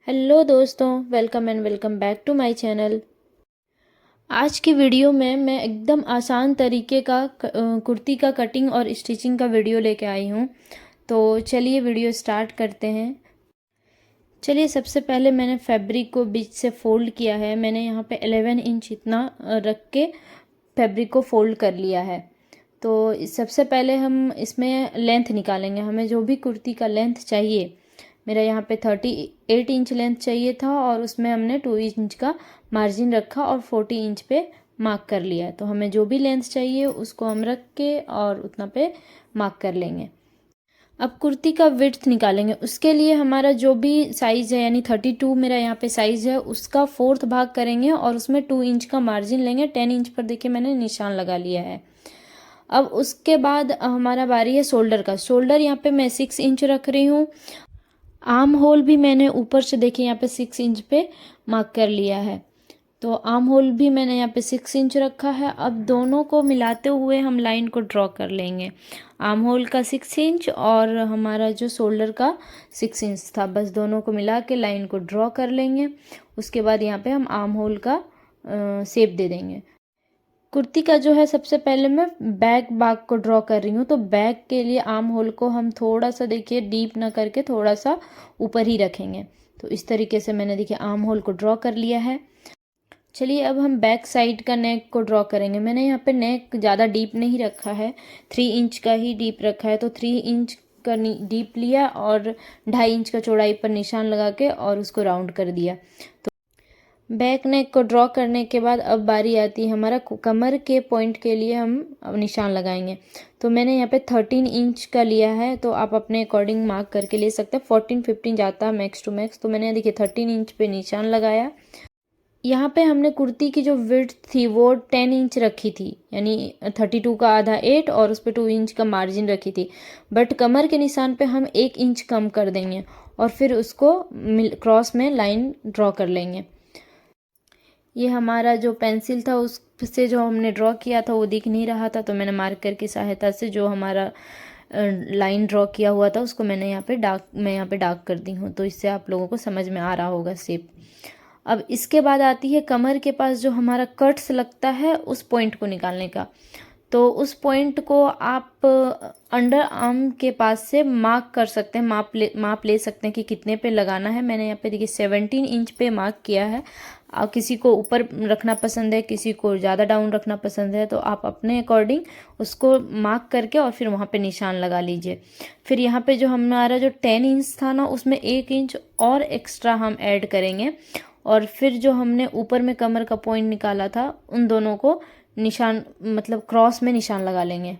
Hello दोस्तों, welcome and welcome back to my channel. आज की वीडियो में मैं एकदम आसान तरीके का कुर्ती का कटिंग और स्टिचिंग का वीडियो लेके आई हूँ। तो चलिए वीडियो स्टार्ट करते हैं। चलिए, सबसे पहले मैंने फैब्रिक को बीच से फ़ोल्ड किया है। मैंने यहाँ पे 11 इंच इतना रख के फैब्रिक को फ़ोल्ड कर लिया है। तो सबसे पहले हम इसमें लेंथ निकालेंगे। हमें जो भी कुर्ती का लेंथ चाहिए, मेरा यहाँ पे 38 इंच लेंथ चाहिए था और उसमें हमने 2 इंच का मार्जिन रखा और 40 इंच पे मार्क कर लिया। तो हमें जो भी लेंथ चाहिए उसको हम रख के और उतना पे मार्क कर लेंगे। अब कुर्ती का विड्थ निकालेंगे। उसके लिए हमारा जो भी साइज़ है, यानी 32 मेरा यहाँ पे साइज़ है, उसका 4th भाग करेंगे और उसमें 2 इंच का मार्जिन लेंगे। 10 इंच पर देखिए मैंने निशान लगा लिया है। अब उसके बाद हमारा बारी है शोल्डर का। शोल्डर यहाँ पे मैं 6 इंच रख रही हूँ। आर्म होल भी मैंने ऊपर से देखिए यहाँ पे 6 इंच पे मार्क कर लिया है। तो आर्म होल भी मैंने यहाँ पे 6 इंच रखा है। अब दोनों को मिलाते हुए हम लाइन को ड्रॉ कर लेंगे। आर्म होल का 6 इंच और हमारा जो शोल्डर का 6 इंच था, बस दोनों को मिला के लाइन को ड्रॉ कर लेंगे। उसके बाद यहाँ पे हम आर्म होल का शेप दे देंगे। कुर्ती का जो है, सबसे पहले मैं बैक भाग को ड्रॉ कर रही हूँ। तो बैक के लिए आर्म होल को हम थोड़ा सा देखिए डीप ना करके थोड़ा सा ऊपर ही रखेंगे। तो इस तरीके से मैंने देखिए आर्म होल को ड्रॉ कर लिया है। चलिए, अब हम बैक साइड का नेक को ड्रॉ करेंगे। मैंने यहाँ पे नेक ज़्यादा डीप नहीं रखा है, 3 इंच का ही डीप रखा है। तो 3 इंच का डीप लिया और 2.5 इंच का चौड़ाई पर निशान लगा के और उसको राउंड कर दिया। बैक नेक को ड्रॉ करने के बाद अब बारी आती है हमारा कमर के पॉइंट के लिए हम अब निशान लगाएंगे। तो मैंने यहाँ पे 13 इंच का लिया है, तो आप अपने अकॉर्डिंग मार्क करके ले सकते हैं। 14-15 जाता है मैक्स टू मैक्स। तो मैंने देखिए 13 इंच पे निशान लगाया। यहाँ पे हमने कुर्ती की जो विड्थ थी वो 10 इंच रखी थी, यानी 32 का आधा 8 और उस पर 2 इंच का मार्जिन रखी थी। बट कमर के निशान पे हम 1 इंच कम कर देंगे और फिर उसको क्रॉस में लाइन ड्रॉ कर लेंगे। ये हमारा जो पेंसिल था उससे जो हमने ड्रॉ किया था वो दिख नहीं रहा था, तो मैंने मार्कर की सहायता से जो हमारा लाइन ड्रॉ किया हुआ था उसको मैंने यहाँ पे डार्क कर दी हूँ। तो इससे आप लोगों को समझ में आ रहा होगा शेप। अब इसके बाद आती है कमर के पास जो हमारा कट्स लगता है उस पॉइंट को निकालने का। तो उस पॉइंट को आप अंडर आर्म के पास से मार्क कर सकते हैं, माप ले सकते हैं कि कितने पे लगाना है। मैंने यहाँ पे देखिए 17 इंच पे मार्क किया है। किसी को ऊपर रखना पसंद है, किसी को ज़्यादा डाउन रखना पसंद है, तो आप अपने अकॉर्डिंग उसको मार्क करके और फिर वहाँ पे निशान लगा लीजिए। फिर यहाँ पे जो हमारा जो 10 इंच था ना, उसमें 1 इंच और एक्स्ट्रा हम ऐड करेंगे और फिर जो हमने ऊपर में कमर का पॉइंट निकाला था उन दोनों को निशान मतलब क्रॉस में निशान लगा लेंगे।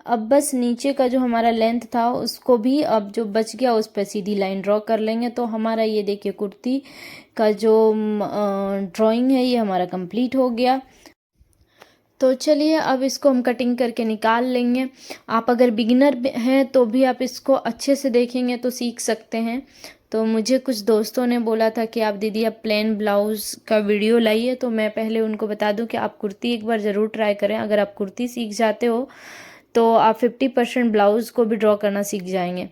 अब बस नीचे का जो हमारा लेंथ था उसको भी अब जो बच गया उस पर सीधी लाइन ड्रॉ कर लेंगे। तो हमारा ये देखिए कुर्ती का जो ड्राइंग है ये हमारा कंप्लीट हो गया। तो चलिए, अब इसको हम कटिंग करके निकाल लेंगे। आप अगर बिगिनर हैं तो भी आप इसको अच्छे से देखेंगे तो सीख सकते हैं। तो मुझे कुछ दोस्तों ने बोला था कि आप दीदी आप प्लेन ब्लाउज़ का वीडियो लाइए, तो मैं पहले उनको बता दूं कि आप कुर्ती एक बार ज़रूर ट्राई करें। अगर आप कुर्ती सीख जाते हो तो आप 50% ब्लाउज़ को भी ड्रॉ करना सीख जाएंगे।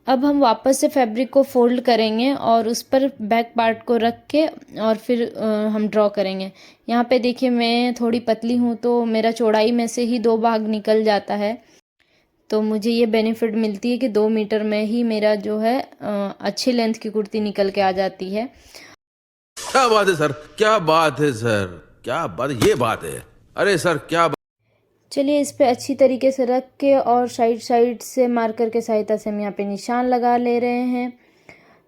अब हम वापस से फैब्रिक को फोल्ड करेंगे और उस पर बैक पार्ट को रख के और फिर हम ड्रॉ करेंगे। यहाँ पे देखिए मैं थोड़ी पतली हूँ तो मेरा चौड़ाई में से ही 2 भाग निकल जाता है। तो मुझे ये बेनिफिट मिलती है कि 2 मीटर में ही मेरा जो है अच्छी लेंथ की कुर्ती निकल के आ जाती है। क्या बात है सर, क्या बात है सर, क्या बात, ये बात है। अरे सर क्या बात। चलिए, इस पे अच्छी तरीके से रख के और साइड साइड से मार्कर के सहायता से हम यहाँ पे निशान लगा ले रहे हैं।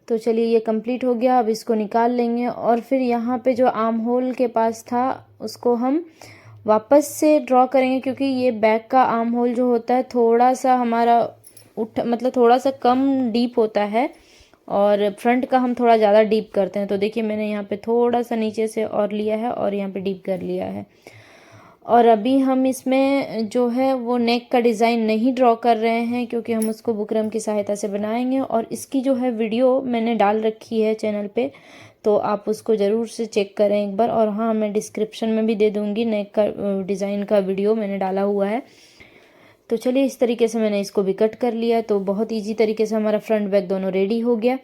तो चलिए, ये कंप्लीट हो गया। अब इसको निकाल लेंगे और फिर यहाँ पे जो आर्म होल के पास था उसको हम वापस से ड्रॉ करेंगे, क्योंकि ये बैक का आर्म होल जो होता है थोड़ा सा हमारा मतलब थोड़ा सा कम डीप होता है और फ्रंट का हम थोड़ा ज़्यादा डीप करते हैं। तो देखिए मैंने यहाँ पे थोड़ा सा नीचे से और लिया है और यहाँ पे डीप कर लिया है। और अभी हम इसमें जो है वो नेक का डिज़ाइन नहीं ड्रॉ कर रहे हैं, क्योंकि हम उसको बुकरम की सहायता से बनाएंगे। और इसकी जो है वीडियो मैंने डाल रखी है चैनल पे, तो आप उसको ज़रूर से चेक करें एक बार। और हाँ, मैं डिस्क्रिप्शन में भी दे दूँगी नेक का डिज़ाइन का वीडियो मैंने डाला हुआ है। तो चलिए इस तरीके से मैंने इसको भी कट कर लिया। तो बहुत इजी तरीके से हमारा फ्रंट बैक दोनों रेडी हो गया।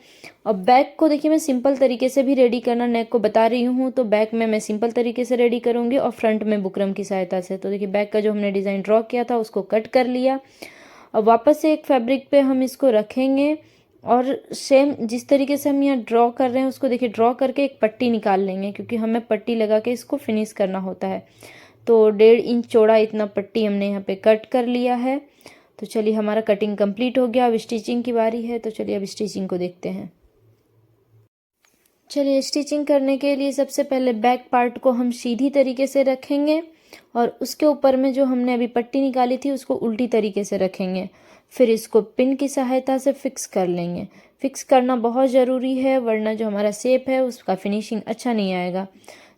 अब बैक को देखिए मैं सिंपल तरीके से भी रेडी करना नेक को बता रही हूँ, तो बैक में मैं सिंपल तरीके से रेडी करूँगी और फ्रंट में बुकरम की सहायता से। तो देखिए बैक का जो हमने डिज़ाइन ड्रॉ किया था उसको कट कर लिया। अब वापस से एक फैब्रिक पे हम इसको रखेंगे और सेम जिस तरीके से हम यहाँ ड्रॉ कर रहे हैं उसको देखिए ड्रॉ करके एक पट्टी निकाल लेंगे, क्योंकि हमें पट्टी लगा के इसको फिनिश करना होता है। तो 1.5 इंच चौड़ा इतना पट्टी हमने यहाँ पे कट कर लिया है। तो चलिए हमारा कटिंग कंप्लीट हो गया। अब स्टिचिंग की बारी है, तो चलिए अब स्टिचिंग को देखते हैं। चलिए स्टिचिंग करने के लिए सबसे पहले बैक पार्ट को हम सीधी तरीके से रखेंगे और उसके ऊपर में जो हमने अभी पट्टी निकाली थी उसको उल्टी तरीके से रखेंगे। फिर इसको पिन की सहायता से फिक्स कर लेंगे। फिक्स करना बहुत ज़रूरी है, वरना जो हमारा शेप है उसका फिनिशिंग अच्छा नहीं आएगा।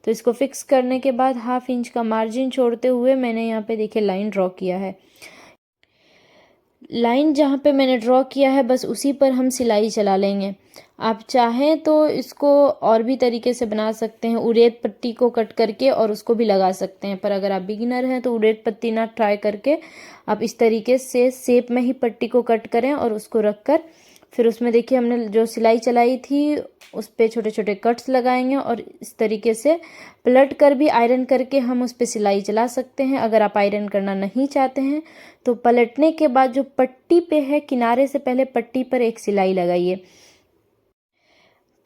तो इसको फिक्स करने के बाद 1/2 इंच का मार्जिन छोड़ते हुए मैंने यहाँ पे देखिए लाइन ड्रॉ किया है। लाइन जहाँ पे मैंने ड्रॉ किया है बस उसी पर हम सिलाई चला लेंगे। आप चाहें तो इसको और भी तरीके से बना सकते हैं, उड़ेद पट्टी को कट करके और उसको भी लगा सकते हैं, पर अगर आप बिगिनर हैं तो उड़ेद पट्टी ना ट्राई करके आप इस तरीके से शेप में ही पट्टी को कट करें और उसको रख कर फिर उसमें देखिए हमने जो सिलाई चलाई थी उस पर छोटे छोटे कट्स लगाएंगे और इस तरीके से पलट कर भी आयरन करके हम उस पर सिलाई चला सकते हैं। अगर आप आयरन करना नहीं चाहते हैं तो पलटने के बाद जो पट्टी पे है किनारे से पहले पट्टी पर एक सिलाई लगाइए।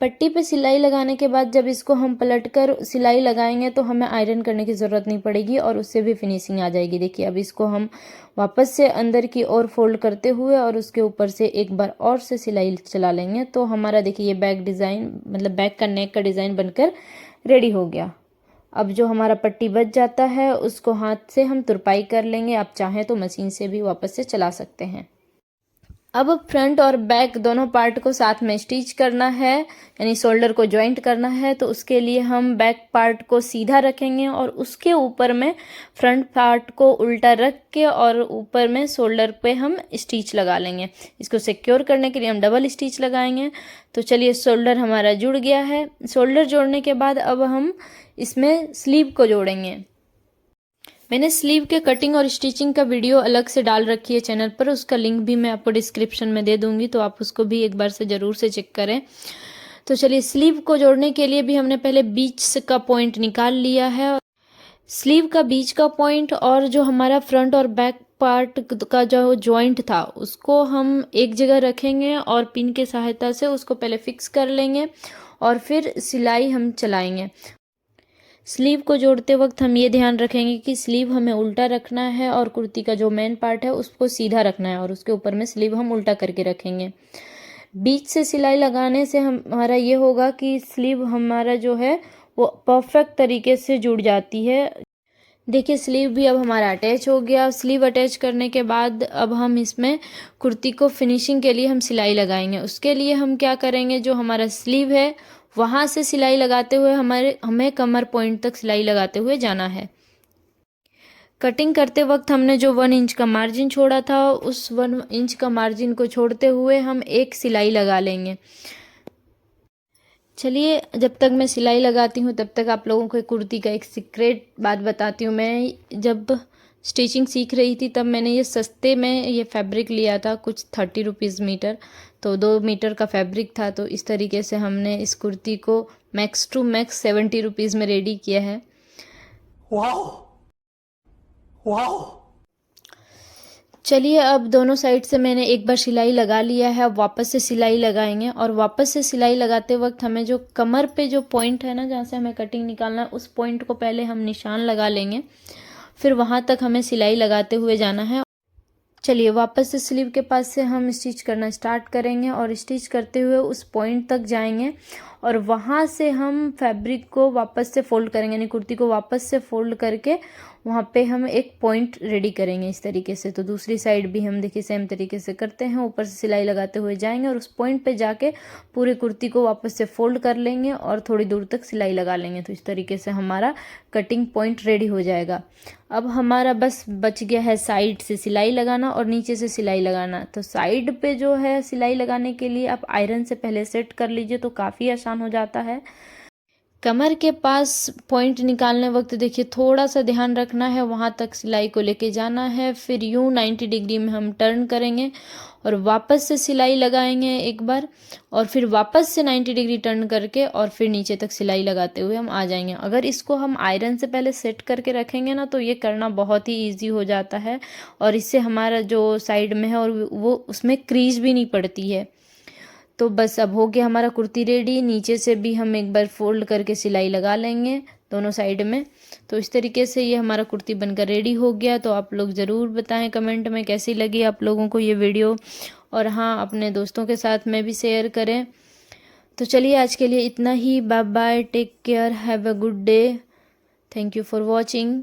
पट्टी पे सिलाई लगाने के बाद जब इसको हम पलट कर सिलाई लगाएंगे तो हमें आयरन करने की ज़रूरत नहीं पड़ेगी और उससे भी फिनिशिंग आ जाएगी। देखिए अब इसको हम वापस से अंदर की ओर फोल्ड करते हुए और उसके ऊपर से एक बार और से सिलाई चला लेंगे। तो हमारा देखिए ये बैक डिज़ाइन मतलब बैक का नेक का डिज़ाइन बनकर रेडी हो गया। अब जो हमारा पट्टी बच जाता है उसको हाथ से हम तुरपाई कर लेंगे। आप चाहें तो मशीन से भी वापस से चला सकते हैं। अब फ्रंट और बैक दोनों पार्ट को साथ में स्टिच करना है, यानी शोल्डर को जॉइंट करना है। तो उसके लिए हम बैक पार्ट को सीधा रखेंगे और उसके ऊपर में फ्रंट पार्ट को उल्टा रख के और ऊपर में शोल्डर पे हम स्टिच लगा लेंगे। इसको सिक्योर करने के लिए हम डबल स्टिच लगाएंगे। तो चलिए शोल्डर हमारा जुड़ गया है। शोल्डर जोड़ने के बाद अब हम इसमें स्लीव को जोड़ेंगे। मैंने स्लीव के कटिंग और स्टिचिंग का वीडियो अलग से डाल रखी है चैनल पर, उसका लिंक भी मैं आपको डिस्क्रिप्शन में दे दूंगी, तो आप उसको भी एक बार से ज़रूर से चेक करें। तो चलिए स्लीव को जोड़ने के लिए भी हमने पहले बीच का पॉइंट निकाल लिया है। स्लीव का बीच का पॉइंट और जो हमारा फ्रंट और बैक पार्ट का जो जॉइंट था उसको हम एक जगह रखेंगे और पिन की सहायता से उसको पहले फिक्स कर लेंगे और फिर सिलाई हम चलाएंगे। स्लीव को जोड़ते वक्त हम ये ध्यान रखेंगे कि स्लीव हमें उल्टा रखना है और कुर्ती का जो मेन पार्ट है उसको सीधा रखना है और उसके ऊपर में स्लीव हम उल्टा करके रखेंगे। बीच से सिलाई लगाने से हमारा ये होगा कि स्लीव हमारा जो है वो परफेक्ट तरीके से जुड़ जाती है। देखिए स्लीव भी अब हमारा अटैच हो गया। स्लीव अटैच करने के बाद अब हम इसमें कुर्ती को फिनिशिंग के लिए हम सिलाई लगाएंगे। उसके लिए हम क्या करेंगे, जो हमारा स्लीव है वहाँ से सिलाई लगाते हुए हमें कमर पॉइंट तक सिलाई लगाते हुए जाना है। कटिंग करते वक्त हमने जो 1 इंच का मार्जिन छोड़ा था उस 1 इंच का मार्जिन को छोड़ते हुए हम एक सिलाई लगा लेंगे। चलिए जब तक मैं सिलाई लगाती हूँ तब तक आप लोगों को कुर्ती का एक सीक्रेट बात बताती हूँ। मैं जब स्टिचिंग सीख रही थी तब मैंने ये सस्ते में ये फैब्रिक लिया था, कुछ 30 रुपीज़ मीटर, तो 2 मीटर का फैब्रिक था। तो इस तरीके से हमने इस कुर्ती को मैक्स टू मैक्स 70 रुपीज़ में रेडी किया है। Wow wow. चलिए अब दोनों साइड से मैंने एक बार सिलाई लगा लिया है। अब वापस से सिलाई लगाएंगे और वापस से सिलाई लगाते वक्त हमें जो कमर पे जो पॉइंट है ना जहाँ से हमें कटिंग निकालना है उस पॉइंट को पहले हम निशान लगा लेंगे, फिर वहाँ तक हमें सिलाई लगाते हुए जाना है। चलिए वापस से स्लीव के पास से हम स्टिच करना स्टार्ट करेंगे और स्टिच करते हुए उस पॉइंट तक जाएंगे और वहाँ से हम फैब्रिक को वापस से फोल्ड करेंगे, यानी कुर्ती को वापस से फोल्ड करके वहाँ पे हम एक पॉइंट रेडी करेंगे इस तरीके से। तो दूसरी साइड भी हम देखिए सेम तरीके से करते हैं, ऊपर से सिलाई लगाते हुए जाएंगे और उस पॉइंट पे जाके पूरे कुर्ती को वापस से फोल्ड कर लेंगे और थोड़ी दूर तक सिलाई लगा लेंगे। तो इस तरीके से हमारा कटिंग पॉइंट रेडी हो जाएगा। अब हमारा बस बच गया है साइड से सिलाई लगाना और नीचे से सिलाई लगाना। तो साइड पे जो है सिलाई लगाने के लिए आप आयरन से पहले सेट कर लीजिए तो काफ़ी आसान हो जाता है। कमर के पास पॉइंट निकालने वक्त देखिए थोड़ा सा ध्यान रखना है, वहाँ तक सिलाई को लेके जाना है। फिर यूँ 90 डिग्री में हम टर्न करेंगे और वापस से सिलाई लगाएंगे एक बार, और फिर वापस से 90 डिग्री टर्न करके और फिर नीचे तक सिलाई लगाते हुए हम आ जाएंगे। अगर इसको हम आयरन से पहले सेट करके रखेंगे ना तो ये करना बहुत ही ईजी हो जाता है, और इससे हमारा जो साइड में है और वो उसमें क्रीज भी नहीं पड़ती है। तो बस अब हो गया हमारा कुर्ती रेडी। नीचे से भी हम एक बार फोल्ड करके सिलाई लगा लेंगे दोनों साइड में। तो इस तरीके से ये हमारा कुर्ती बनकर रेडी हो गया। तो आप लोग ज़रूर बताएं कमेंट में कैसी लगी आप लोगों को ये वीडियो, और हाँ अपने दोस्तों के साथ में भी शेयर करें। तो चलिए आज के लिए इतना ही। Bye bye, take care, have a good day, thank you for watching.